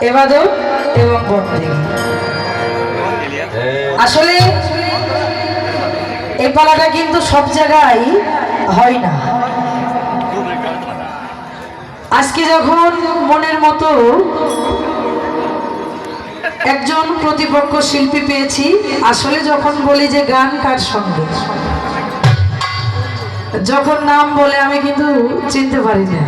ইবাদত এবং বন্দেগী। আসলে এই পালাটা কিন্তু সব জায়গায় হয় না। আজকে যখন মনের মতো একজন প্রতিপক্ষ শিল্পী পেয়েছি, আসলে যখন বলি যে গান কার সঙ্গে, যখন নাম বলে আমি কিন্তু চিনতে পারি না,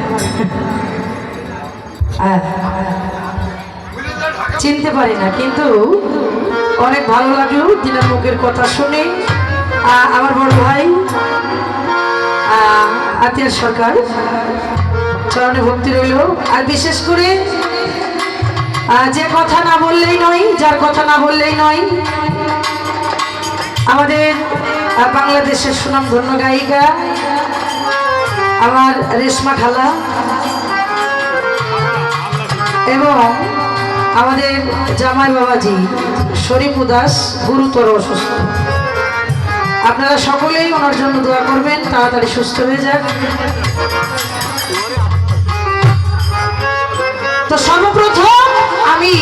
চিনতে পারি না, কিন্তু অনেক ভালো লাগলো দিনার মুখের কথা শুনে। আমার বড় ভাই আতিয়ার সরকার চরণে ভক্তি রইল। আর বিশেষ করে যে কথা না বললেই নয়, যার কথা না বললেই নয়, আমাদের বাংলাদেশের সুনামধন্য গায়িকা আমার রেশমা খালা এবং আমাদের জামাই বাবাজি শরীফ উদাস গুরুতর অসুস্থ। আপনারা সকলেই ওনার জন্য দোয়া করবেন, তাড়াতাড়ি সুস্থ হয়ে যাক। তো সর্বপ্রথম আমি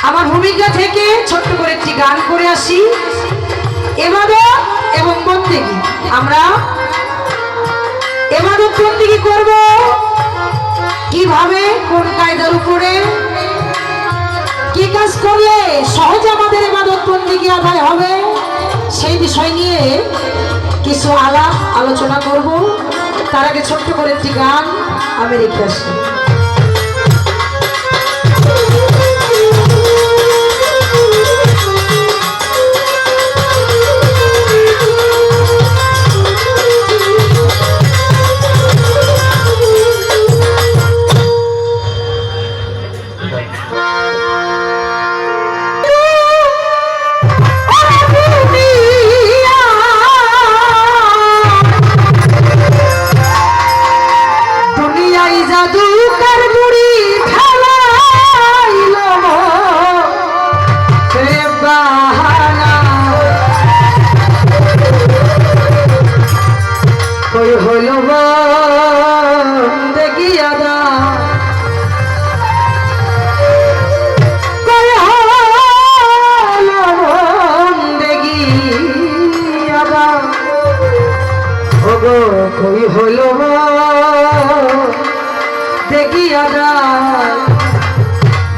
আমার ভূমিকা থেকে ছোট্ট করে একটি গান করে আসি। ইবাদত এবং বন্দেগী, আমরা ইবাদত বন্দেগী করব কিভাবে, কোন কায়দার উপরে, কি কাজ করলে সহজে আমাদের ইবাদত বন্দেগী আদায় হবে, সেই বিষয় নিয়ে কিছু আলোচনা করব। তার আগে ছোট্ট করে একটি গান আমি রেখে আসি।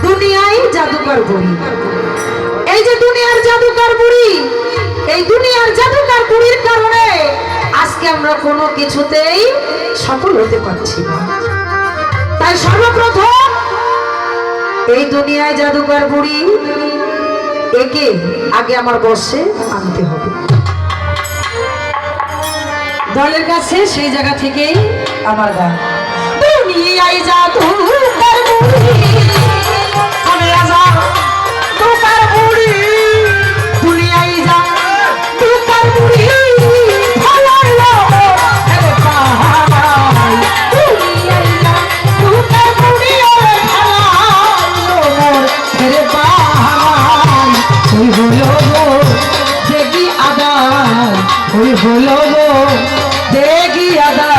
দুনিয়ায় জাদুকর বুড়ি, এই যে দুনিয়ার জাদুকর বুড়ি, এই দুনিয়ার জাদুকর বুড়ির কারণে আজকে আমরা কোনো কিছুতেই সফল হতে পারছি না। তাই সর্বপ্রথম এই দুনিয়ায় জাদুকর বুড়ি একে আগে আমার বসে আনতে হবে দলের কাছে। সেই জায়গা থেকেই আমার গান। দুনিয়ায় জাদুকর বুড়ি, জাদুকর বুড়ি, দুনিয়ায় জাদুকর বুড়ি, দেখি আদা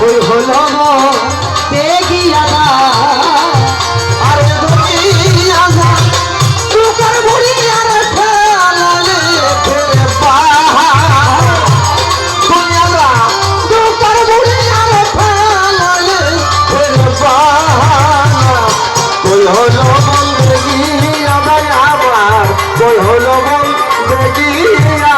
ওই হলো বেগিয়া আর দুনিয়া যা দুকার বুড়ি আর ফেলালে ফেরে পাহাড় দুনিয়া যা দুকার বুড়ি আর ফেলালে ফেরে পাহাড় ওই হলো বেগিয়া আমার ওই হলো বেগিয়া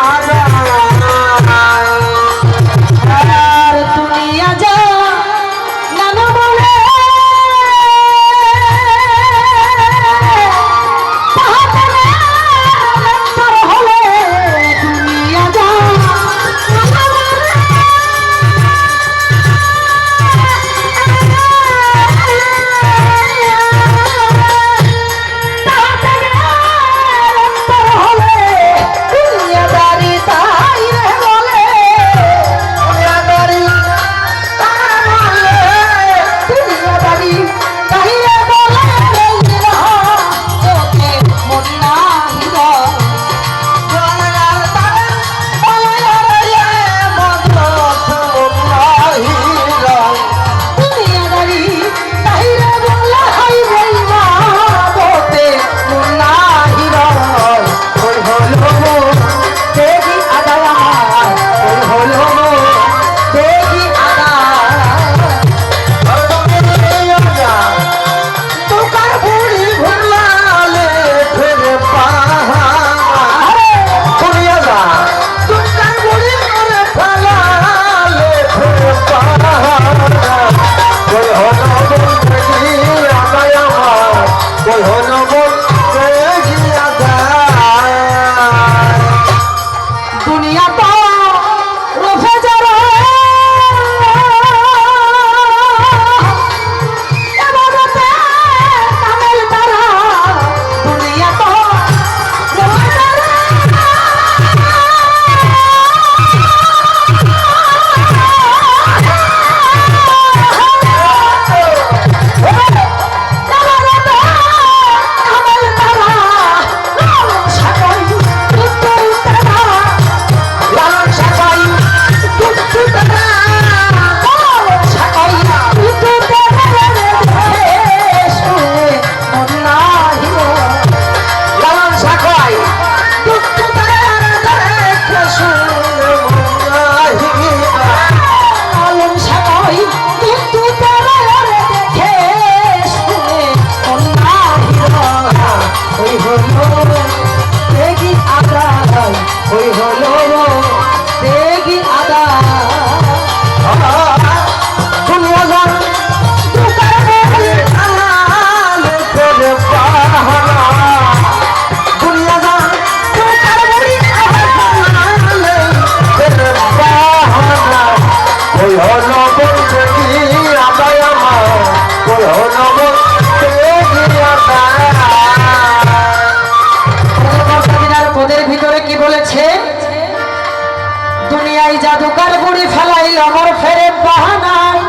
জাদুকার বুড়ি ফেলাইল আমার ফেরে বাহানায়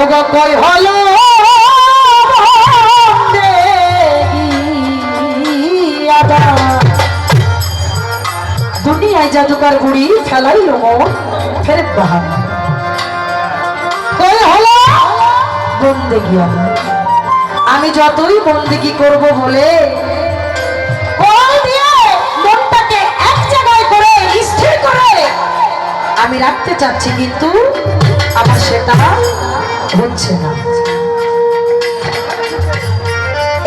ওগো কই হলো দুনিয়ায় জাদুকার বুড়ি ফেলাইল মোর ফেরে বাহানায় কই হলো বন্দেগি আমি যতই বন্দেগি করব বলে মনটাকে এক জায়গায় করে স্থির করে আমি রাখতে চাচ্ছি কিন্তু আমার সেটা হচ্ছে না।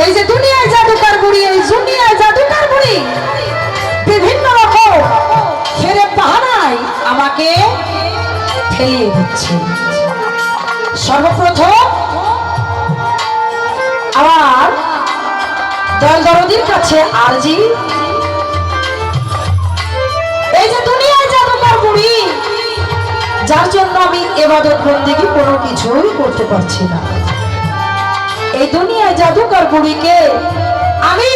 এই যে দুনিয়ায় জাদুকার বুড়ি এই দুনিয়ায় জাদুকার বুড়ি বিভিন্ন রকম ফেরে বাহানায় আমাকে ফেলিয়ে দিচ্ছে। সর্বপ্রথম আমার দয়াল দরদির কাছে আরজি, এই যে দুনিয়ায় জাদুকার বুড়ি যার জন্য আমি ইবাদত বন্দেগী কোনো কিছুই করতে পারছি না, এই দুনিয়ায় জাদুকার বুড়িকে আমি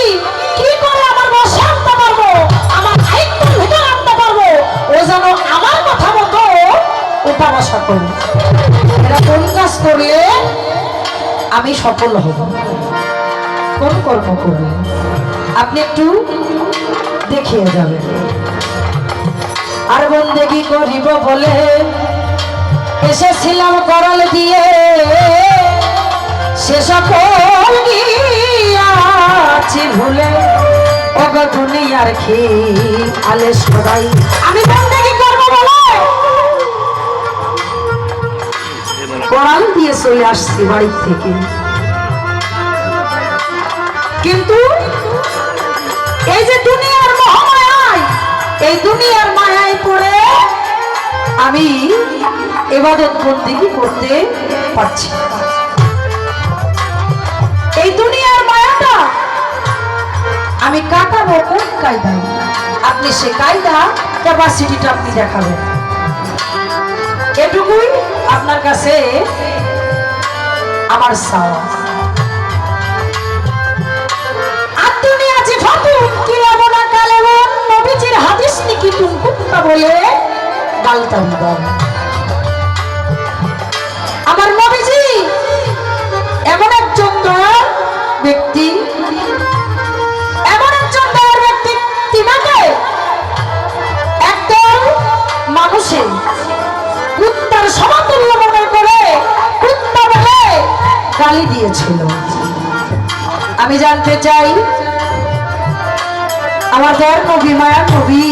কি করে আমার বশে আনতে পারবো, আমার আয়ত্তের ভিতরে আনতে পারবো, ও যেন আমার কথা মতো ওঠা বসা করে। এটা কোন কাজ করলে আমি সফল হব, কোন কর্ম করবে আপনি একটু দেখিয়ে যাবেন। আর বন্দেগী করিব বলে এসেছিল সকল গিয়াছি ভুলে ওগো দুনিয়ার কি আলে সবাই আমি বন্দেগী করব বলে কোরআন দিয়ে চলে আসছি বাড়ি থেকে, কিন্তু এই যে দুনিয়ার মহামায়ায়, এই দুনিয়ার মায়ায় পড়ে আমি ইবাদত বন্দেগী করতে পারছি। এই দুনিয়ার মায়াটা আমি কাটাবো কোন কায়দায়, আপনি সে কায়দা ক্যাপাসিটিটা আপনি দেখাবেন। এটুকুই আপনার কাছে আমার চাওয়া। আর দুনিয়া যে ফাতুন কি লাবনা কালেমন নবীজির হাদিস নাকি তুমকুত্তা বলে গালতাম দাম। আমার নবীজি এমন একজন দয়ার ব্যক্তি, এমন একজন দয়ার ব্যক্তি, তিনাকে একদল মানুষে কুত্তার সমতুল্য মনে করে কুত্তা বলে গালি দিয়েছিল। আমি জানতে চাই আমার দয়ার নবী, মায়ার নবী,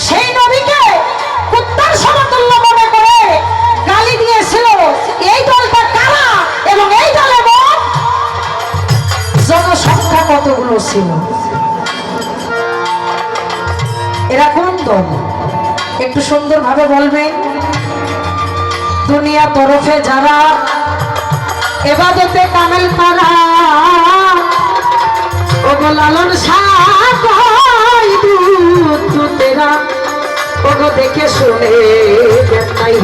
সেই নবীকে কুত্তার সমতুল্য মনে করে গালি দিয়েছিল এই দলটা কারা এবং এই দলে জনসংখ্যা কতগুলো ছিল? এরা কোন দল একটু সুন্দরভাবে বলবেন। দুনিয়া তরফে যারা ইবাদতে কামেল করা ওগো লালন শাহ তেরা ওগো দেখে শুনে দেখাই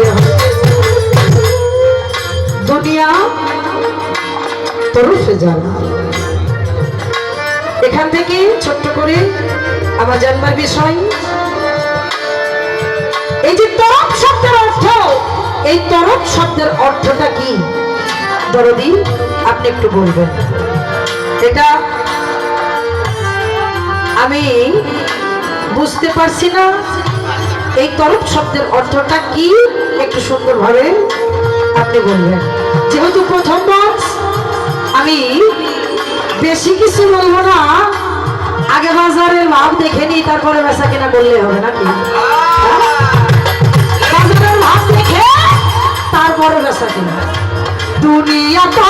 দুনিয়া তরফে যারা। এখান থেকে ছোট্ট করে আমার জানবার বিষয়, এই যে তরফ শব্দের অর্থ, এই তরফ শব্দের অর্থটা কি দরদি আপনি একটু বলবেন। এটা আমি বুঝতে পারছি না, এই তরফ শব্দের অর্থটা কি একটু সুন্দরভাবে আপনি বলবেন। যেহেতু প্রথম বক্স আমি বেশি কিছু বলবো না, আগে বাজারের ভাব দেখে নি তারপরে বেচা কিনা বললে হবে নাকি? বাজারের ভাব দেখে তারপরে বেচা কিনা। দুনিয়া তো